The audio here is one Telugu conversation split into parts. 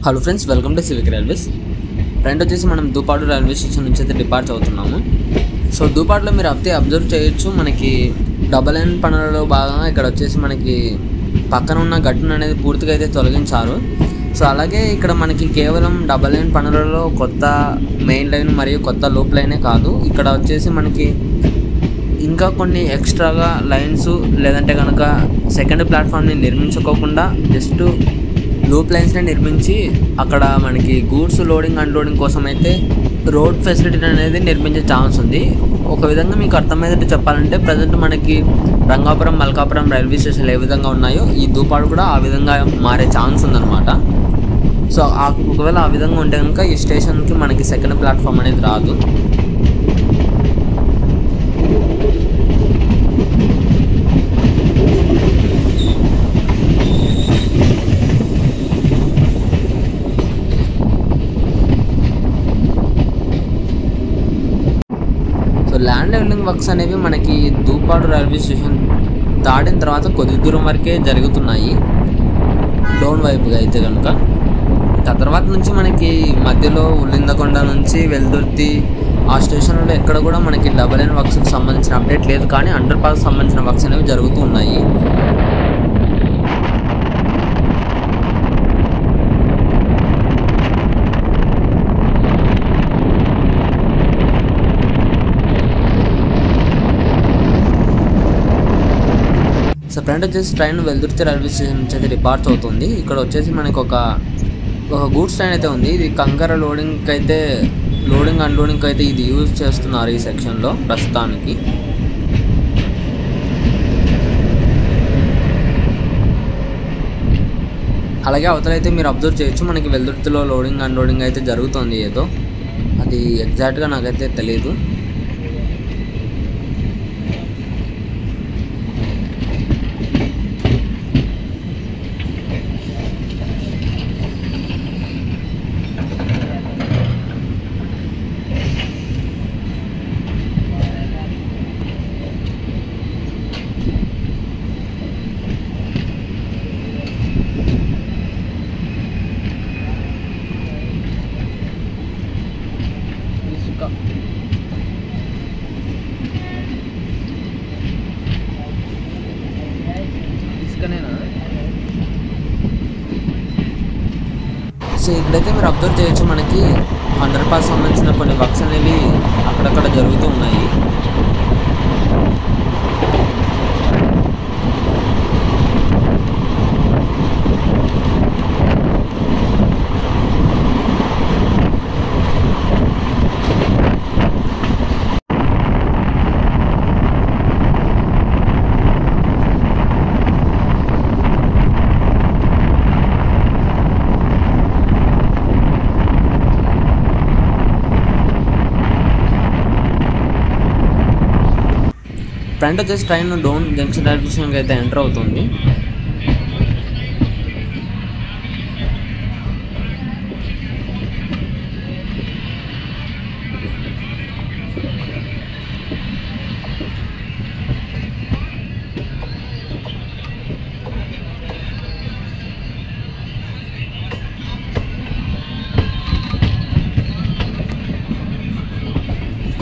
Hello friends, welcome to civic railways. Friend వచ్చేసి మనం దూపాడు రైల్వే స్టేషన్ నుంచి అయితే డిపార్చ్ అవుతున్నాము. సో దూపాడులో మీరు అయితే అబ్జర్వ్ చేయొచ్చు, మనకి డబల్ లైన్ పనులలో భాగంగా ఇక్కడ వచ్చేసి మనకి పక్కన ఉన్న గట్టును అనేది పూర్తిగా అయితే తొలగించారు. సో అలాగే ఇక్కడ మనకి కేవలం డబల్ లైన్ పనులలో కొత్త మెయిన్ లైన్ మరియు కొత్త లూప్ లైనే కాదు, ఇక్కడ వచ్చేసి మనకి ఇంకా కొన్ని ఎక్స్ట్రాగా లైన్స్ లేదంటే కనుక సెకండ్ ప్లాట్ఫామ్ని నిర్మించుకోకుండా జస్ట్ లూప్ లైన్స్ని నిర్మించి అక్కడ మనకి గూడ్స్ లోడింగ్ అన్లోడింగ్ కోసం అయితే రోడ్ ఫెసిలిటీ అనేది నిర్మించే ఛాన్స్ ఉంది. ఒక విధంగా మీకు అర్థమయ్యేటట్టు చెప్పాలంటే ప్రజెంట్ మనకి రంగాపురం, మల్కాపురం రైల్వే స్టేషన్లు ఏ విధంగా ఉన్నాయో ఈ దూపాడు కూడా ఆ విధంగా మారే ఛాన్స్ ఉందన్నమాట. సో ఒకవేళ ఆ విధంగా ఉంటే కనుక ఈ స్టేషన్కి మనకి సెకండ్ ప్లాట్ఫామ్ అనేది రాదు. ల్యాండ్ లెవెలింగ్ వర్క్స్ అనేవి మనకి దూపాడు రైల్వే స్టేషన్ దాటిన తర్వాత కొద్ది దూరం వరకే జరుగుతున్నాయి డౌన్ వైపుగా అయితే కనుక. ఆ తర్వాత నుంచి మనకి మధ్యలో ఉల్లిందకొండ నుంచి వెల్దుర్తి ఆ స్టేషన్లో ఎక్కడ కూడా మనకి డబల్ లైన్ వర్క్స్కి సంబంధించిన అప్డేట్ లేదు, కానీ అండర్ పాస్కి సంబంధించిన వర్క్స్ అనేవి జరుగుతూ ఉన్నాయి. సో ఫ్రెండ్ వచ్చేసి ట్రైన్ వెల్దుర్తి రైల్వే స్టేషన్ నుంచి అయితే డిపార్చ్ అవుతుంది. ఇక్కడ వచ్చేసి మనకి ఒక గూడ్స్ ట్రైన్ అయితే ఉంది. ఇది కంకర లోడింగ్ అన్లోడింగ్కి అయితే ఇది యూజ్ చేస్తున్నారు ఈ సెక్షన్లో ప్రస్తుతానికి. అలాగే అవతలైతే మీరు అబ్జర్వ్ చేయొచ్చు, మనకి వెల్దుర్తిలో లోడింగ్ అన్లోడింగ్ అయితే జరుగుతుంది. ఏదో అది ఎగ్జాక్ట్గా నాకైతే తెలియదు. సో ఇక్కడైతే మీరు అబ్జర్వ్ చేయొచ్చు, మనకి అండర్ పాస్ సంబంధించిన కొన్ని వర్క్స్ అనేవి అక్కడక్కడ జరుగుతూ ఉన్నాయి. ఫ్రంట్ వచ్చేసి ట్రైన్ డౌన్ జంక్షన్ రైల్వే స్టేషన్కి అయితే ఎంటర్ అవుతుంది.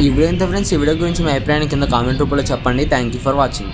ఈ వీడియో ఎంత ఫ్రెండ్స్, ఈ వీడియో గురించి మీ అభిప్రాయాన్ని కింద కామెంట్ రూపంలో చెప్పండి. Thank you for watching.